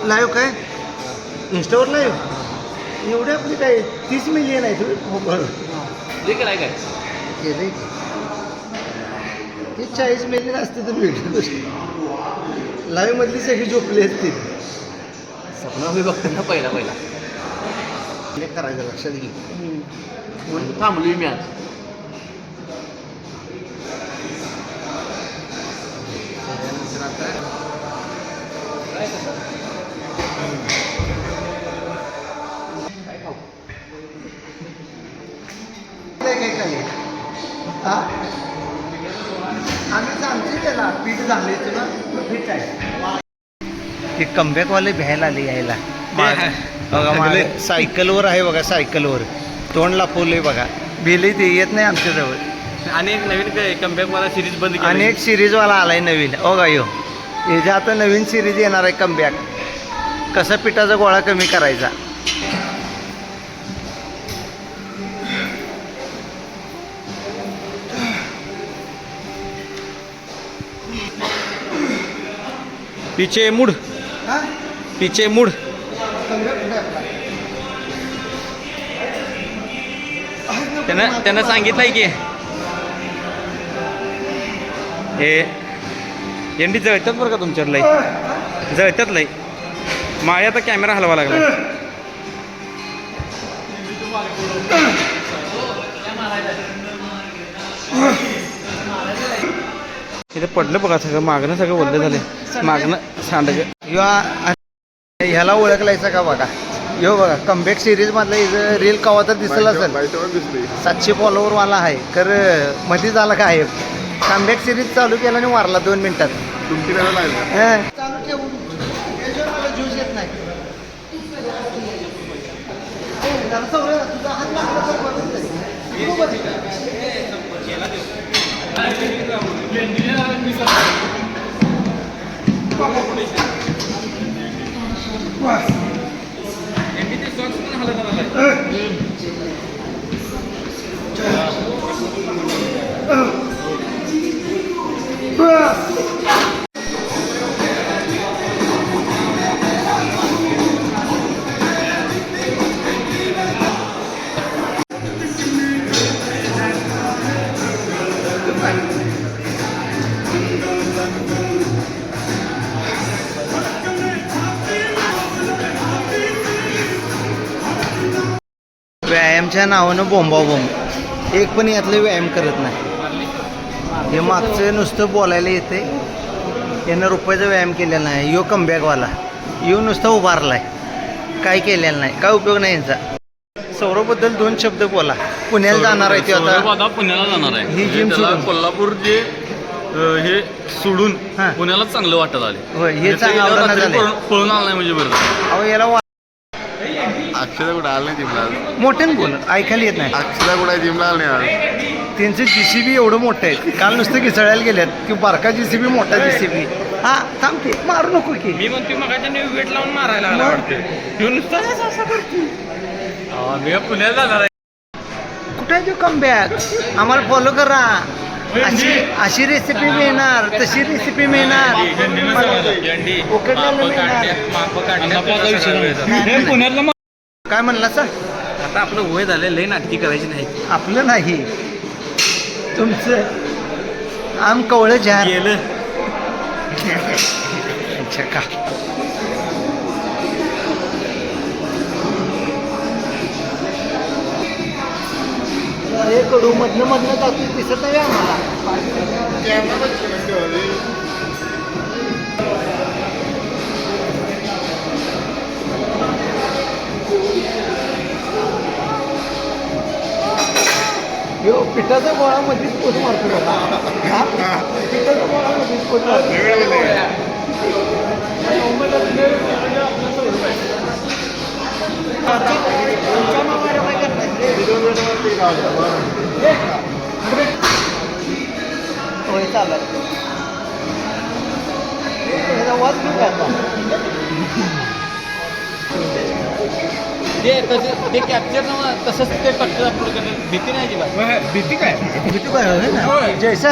Live काय इंस्टावर live एवढे आपली काय 30 मिलियन आहे तुम्ही काय काय केले ते 40 मिलियन असते तर व्हिडिओ लाईव्ह मधली सगळी झोपली असतील सपना मी बघतो ना पहिला करायचं लक्षात घे म्हणून थांबलोय मी आज. आम्ही सांगतो त्याला पीठ झाले तुला पीठ आहे ते कमबॅकवाले भ्यायला आले यायला बघा मागे सायकलवर आहे बघा सायकलवर तोंड लापवले बघा भिले ते येत नाही आमच्याजवळ अनेक नवीन कमबॅक सिरीज बंद केली. अनेक सिरीजवाला आलाय नवीन बघा यो याच्या आता नवीन सिरीज येणार आहे कमबॅक कसा पिठाचा गोळा कमी करायचा पीछे मुड पीछे मुड त्यांना सांगितलंय की हे एंडी जळतात बरं का तुमच्यावर लई जळतात लई माळे आता कॅमेरा हलवा लागला इथे पडलं बघा सगळं मागणं सगळं ओल्लं झालं मागणं सांडगं ह्याला ओळखलायचं का बघा यो बघा कमबॅक सिरीज मधला इथं रील कवा तर दिसला असेल 700 फॉलोवर मला आहे खरं मध्ये झाला काय कमबॅक सिरीज चालू केला आणि मारला 2 मिनिटात चालू ठेवून मला ज्यूस येत नाही तुझा हात लागला तर व्यायामच्या नावानं बोंबाबोंब एक पण यातले व्यायाम करत नाही हे मागचं नुसतं बोलायला येते यानं रुपयाचा व्यायाम केलेला नाही यो कमबॅकवाला यो नुसता उभारलाय काय केलेलं नाही काय उपयोग नाही यांचा सौरभबद्दल 2 शब्द बोला पुण्याला जाणार आहे ते आता पुण्याला जाणार आहे ही जिम सोडून कोल्हापूर जे हे सोडून पुण्याला चांगलं वाटत आले होय हे चांगलं पळून आलं नाही म्हणजे बरं अहो याला अक्षरा कुठं आलं नाही जिमला मोठ्यानं बोल ऐकायला येत नाही अक्षरा कुठं जिमला आलं नाही आज त्यांचं जीसीबी एवढं मोठं आहे काल नुसतं घिसळायला गेल्यात की बारका जीसीबी मोठा जीसीबी हा थांबते मारू नको की मी म्हणते मग वेट लावून मारायला मी पुण्याला जाणार आहे कुठे आहे तो कमबॅक आम्हाला फॉलो करा अशी रेसिपी मिळणार तशी रेसिपी मिळणार पुण्यातलं काय म्हणला सर आता आपलं वय झालं लई नाटकी करायची नाही आपलं नाही तुमचं आम कवळं जार गेलं का हे कडू मधनं जातो दिसत नाही आम्हाला यो पिठाचा गोळा मध्येच पोट मारतो पिठाचा गोळा मध्येच पोट होय चालत वाद घेऊ आता ते कॅप्चर तसंच ते कट अपलोड करतात भीती नाही भीती काय जैसा